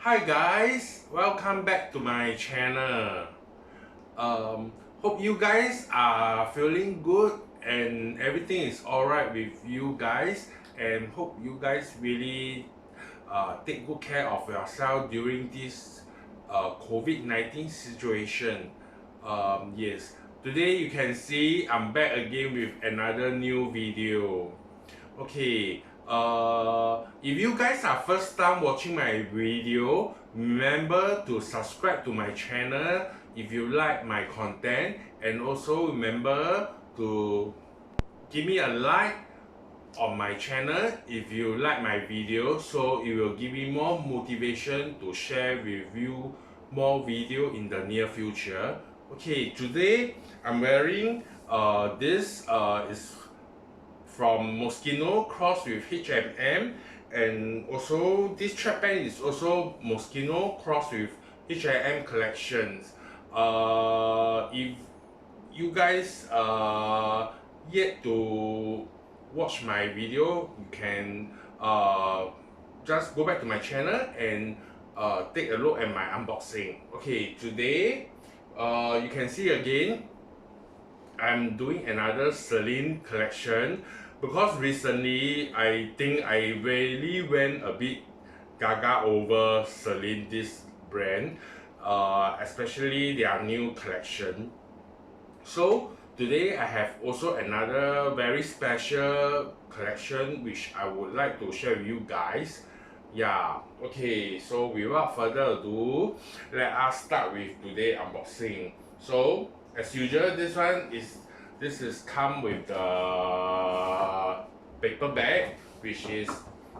Hi guys, welcome back to my channel. Hope you guys are feeling good and everything is alright with you guys, and hope you guys really take good care of yourself during this COVID-19 situation. Yes, today you can see I'm back again with another new video. Okay, if you guys are first time watching my video, remember to subscribe to my channel if you like my content, and also remember to give me a like on my channel if you like my video, so it will give me more motivation to share with you more video in the near future. Okay, today I'm wearing this is from Moschino cross with H&M, and also this track pant is also Moschino cross with H&M collections. If you guys yet to watch my video, you can just go back to my channel and take a look at my unboxing. Okay, today you can see again I'm doing another Celine collection, because recently I think I really went a bit gaga over Celine, this brand, especially their new collection. So today I have also another very special collection which I would like to share with you guys. Yeah, okay, so without further ado, let us start with today's unboxing. So as usual, this is come with the paper bag, which is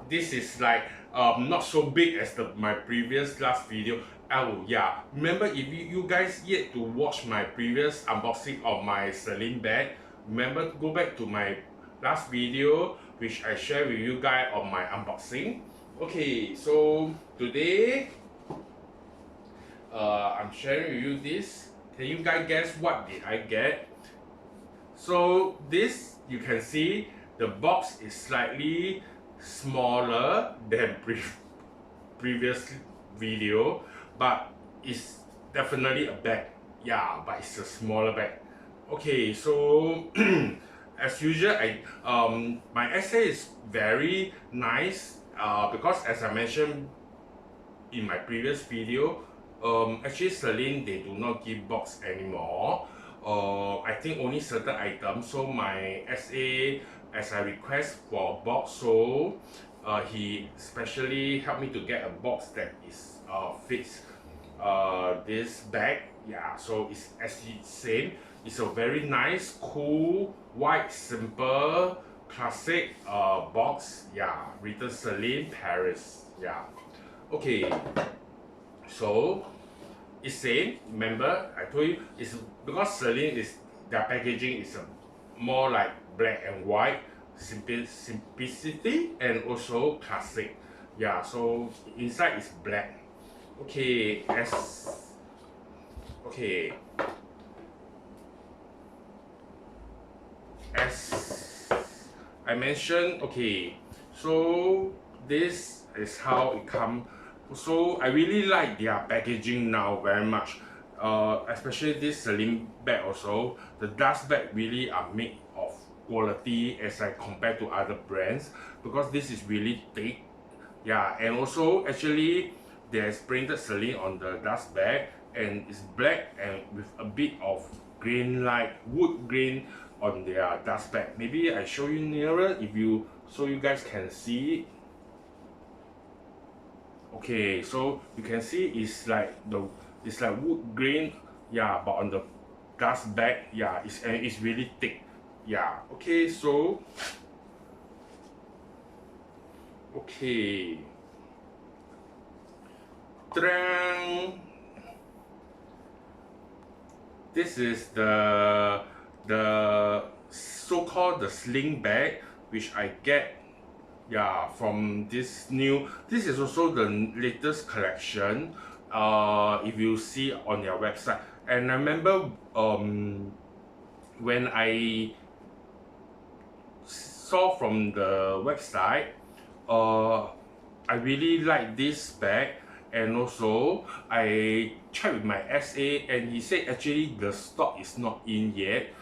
this is like not so big as my previous last video. Oh yeah, remember, if you guys yet to watch my previous unboxing of my Celine bag, remember to go back to my last video which I share with you guys on my unboxing. Okay, so today I'm sharing with you this. Can you guys guess what did I get? So this, you can see the box is slightly smaller than previous video, but it's definitely a bag. Yeah, but it's a smaller bag. Okay, so as usual, my essay is very nice because, as I mentioned in my previous video, actually Celine, they do not give box anymore. I think only certain items. So my SA, as I request for a box, so he specially helped me to get a box that is fits this bag. Yeah, so it's as it's same. It's a very nice, cool, white, simple, classic box. Yeah, written Celine Paris. Yeah. Okay, so it's same. Remember, I told you it's because Celine is their packaging is more like black and white, simplicity and also classic. Yeah, so inside is black. Okay, as I mentioned, okay, so this is how it come. So I really like their packaging now very much, especially this Celine bag. Also the dust bag really are made of quality as I compare to other brands, because this is really thick. Yeah, and also actually there's printed Celine on the dust bag, and it's black and with a bit of green, like wood grain on their dust bag. Maybe I show you nearer if you, so you guys can see it. Okay, so you can see it's like wood grain. Yeah, but on the dust bag, yeah, it's really thick. Yeah. Okay, so okay, this is the so-called the sling bag which I get, yeah, from this is also the latest collection, if you see on their website. And I remember when I saw from the website, I really like this bag, And also I checked with my SA and he said actually the stock is not in yet.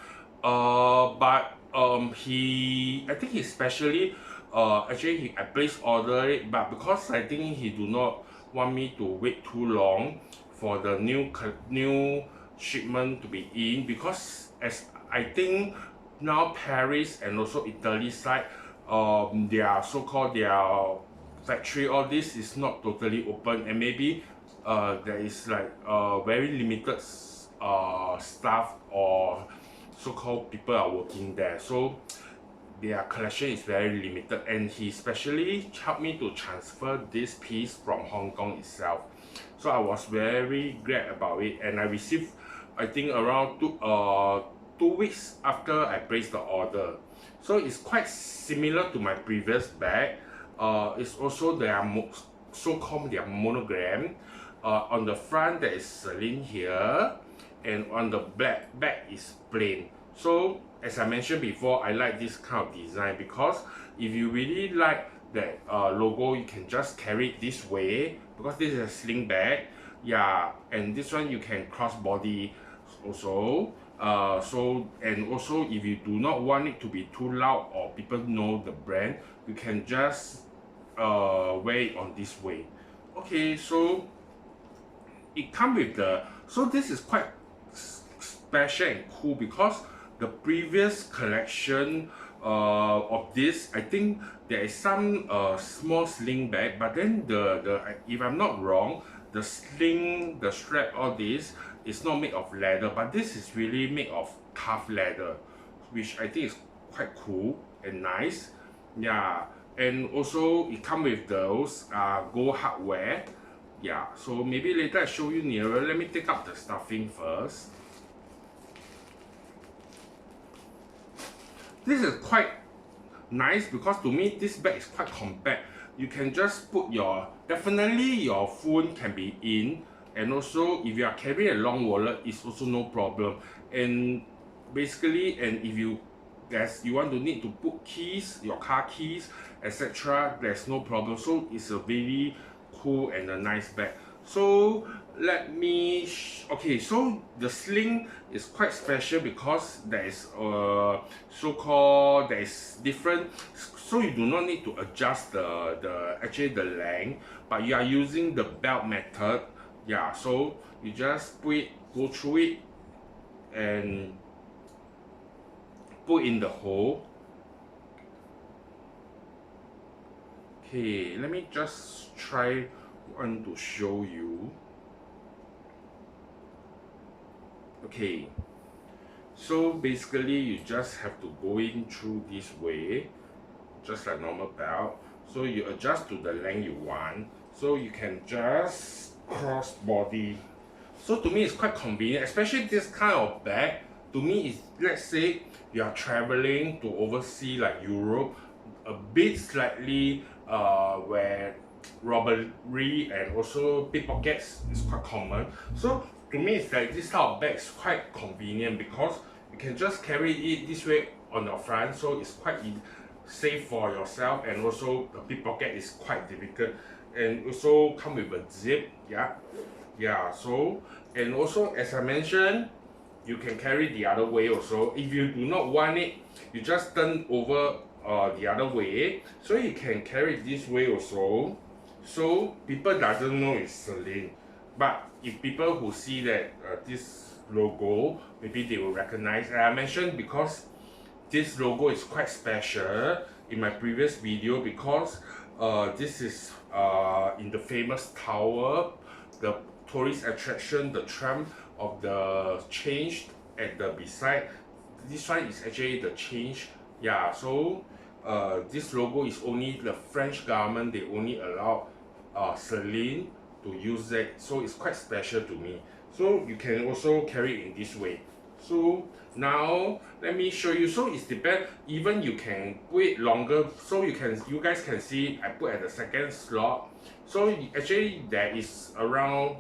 But I think he specially I placed order it, but because I think he do not want me to wait too long for the new shipment to be in, because as I think now Paris and also Italy side, their so-called their factory, all this is not totally open, and maybe there is like very limited staff or so-called people are working there, so their collection is very limited, and he specially helped me to transfer this piece from Hong Kong itself. So I was very glad about it, and I received I think around 2 weeks after I placed the order. So it's quite similar to my previous bag. It's also their so-called their monogram. On the front there is Celine here, and on the back is plain. So as I mentioned before, I like this kind of design because if you really like that logo, you can just carry it this way, because this is a sling bag. Yeah, and this one you can cross body also. And also if you do not want it to be too loud or people know the brand, you can just wear it on this way. Okay, so it comes with so this is quite special and cool, because the previous collection of this, I think there is some small sling bag, but then if I'm not wrong, the sling, the strap, all this is not made of leather, but this is really made of tough leather, which I think is quite cool and nice. Yeah, and also it comes with those gold hardware. Yeah, so maybe later I show you nearer. Let me take up the stuffing first. This is quite nice because to me this bag is quite compact. You can just put definitely your phone can be in, and also if you are carrying a long wallet, it's also no problem. And basically, and if you want to need to put keys, your car keys, etc., there's no problem. So it's a very cool and a nice bag. So let me okay, so the sling is quite special because there is so-called there is different, so you do not need to adjust actually the length, but you are using the belt method. Yeah, so you just go through it and put in the hole. Okay, let me just try one to show you. Okay, so basically you just have to go in through this way, just like normal belt. So you adjust to the length you want, so you can just cross body. So to me it's quite convenient, especially this kind of bag. To me, is let's say you are traveling to overseas like Europe, a bit slightly where robbery and also pickpockets is quite common. So to me, it's like this type of bag is quite convenient because you can just carry it this way on your front, so it's quite safe for yourself, and also the pickpocket is quite difficult, and also come with a zip. Yeah, so, and also as I mentioned, you can carry the other way also. If you do not want it, you just turn over the other way, so you can carry it this way also, so people doesn't know it's Celine. But if people who see that this logo, maybe they will recognize. And I mentioned because this logo is quite special in my previous video, because this is in the famous tower, the tourist attraction, the tram of the change at the beside. This one is actually the change. Yeah, so this logo is only the French government, they only allow Celine to use it, so it's quite special to me. So you can also carry it in this way. So now let me show you. So it's depend, even you can put it longer, so you guys can see I put at the second slot. So actually there is around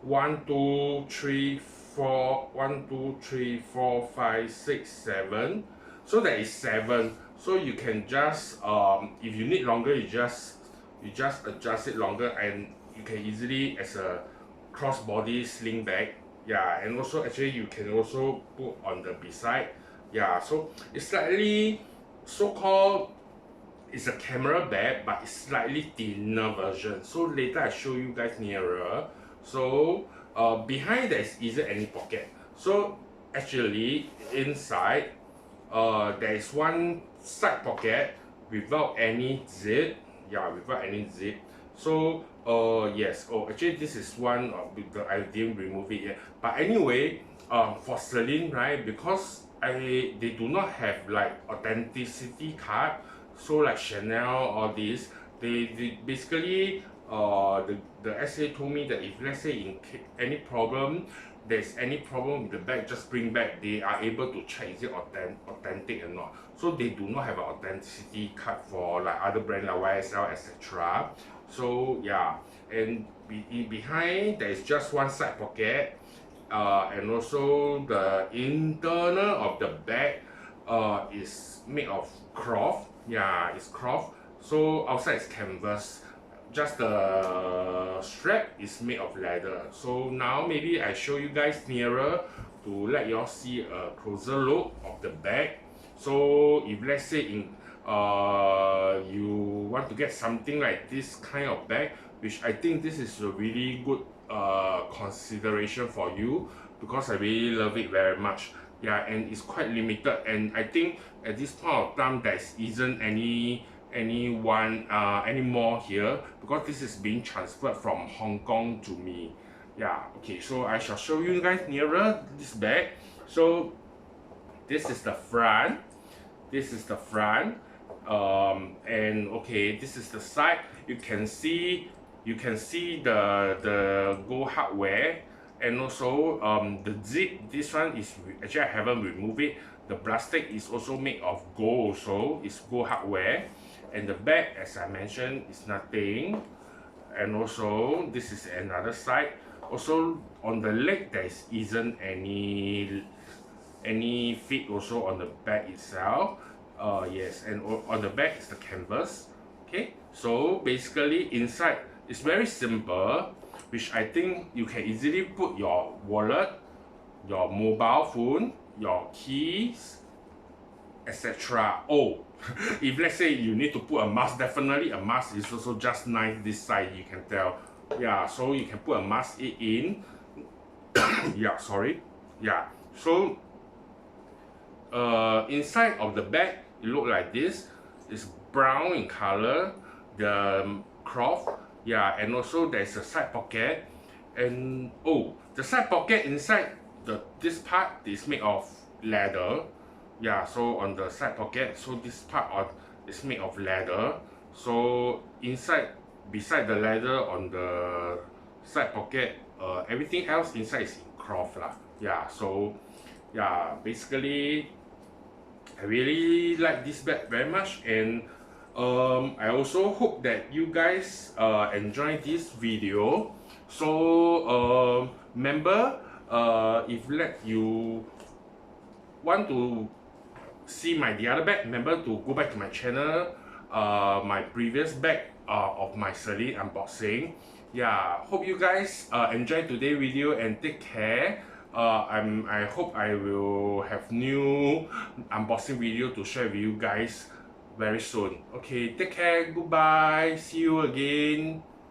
1 2 3 4 1 2 3 4 5 6 7, so there is 7. So you can just if you need longer, you you just adjust it longer, and you can easily as a crossbody sling bag. Yeah, and also actually you can also put on the beside. Yeah, so it's slightly so-called, it's a camera bag, but it's slightly thinner version. So later I show you guys nearer. So behind there isn't any pocket. So actually inside there is one side pocket without any zip. Yeah, without any zip. So yes, oh actually this is one of the, I didn't remove it yet. But anyway, for Celine, right, because they do not have like authenticity card, so like Chanel, all this, they basically the SA told me that if let's say in any problem, there's any problem with the bag, just bring back. They are able to check is it authentic or not. So they do not have an authenticity card for like other brand like YSL, etc. So yeah, and behind there is just one side pocket, and also the internal of the bag is made of cloth. Yeah, it's cloth. So outside is canvas. Just the strap is made of leather. So now maybe I show you guys nearer to let you all see a closer look of the bag. So if let's say in you want to get something like this kind of bag, which I think this is a really good consideration for you, because I really love it very much. Yeah, and it's quite limited, and I think at this point of time there isn't anyone anymore here, because this is being transferred from Hong Kong to me. Yeah, okay, so I shall show you guys nearer this bag. So this is the front, and okay, this is the side. You can see the gold hardware, and also the zip. This one is actually I haven't removed it. The plastic is also made of gold, also it's gold hardware, and the back, as I mentioned, is nothing. And also this is another side. Also on the leg there isn't any fit also on the back itself. Yes, and on the back is the canvas. Okay, so basically inside it's very simple, which I think you can easily put your wallet, your mobile phone, your keys, etc. Oh, if let's say you need to put a mask, definitely a mask is also just nice this side, you can tell. Yeah, so you can put a mask in. Yeah, sorry. Yeah, so inside of the bag it look like this. It's brown in color, the cloth. Yeah, and also there's a side pocket, and oh, the side pocket inside this part is made of leather. Yeah, so on the side pocket, so this part is made of leather. So inside, beside the leather on the side pocket, everything else inside is in cloth lah. Yeah, so yeah, basically I really like this bag very much, and I also hope that you guys enjoy this video. So remember, if you want to see the other bag, remember to go back to my channel, my previous bag of my Celine unboxing. Yeah, hope you guys enjoy today's video and take care. I hope I will have new unboxing video to share with you guys very soon. Okay, take care, goodbye, see you again.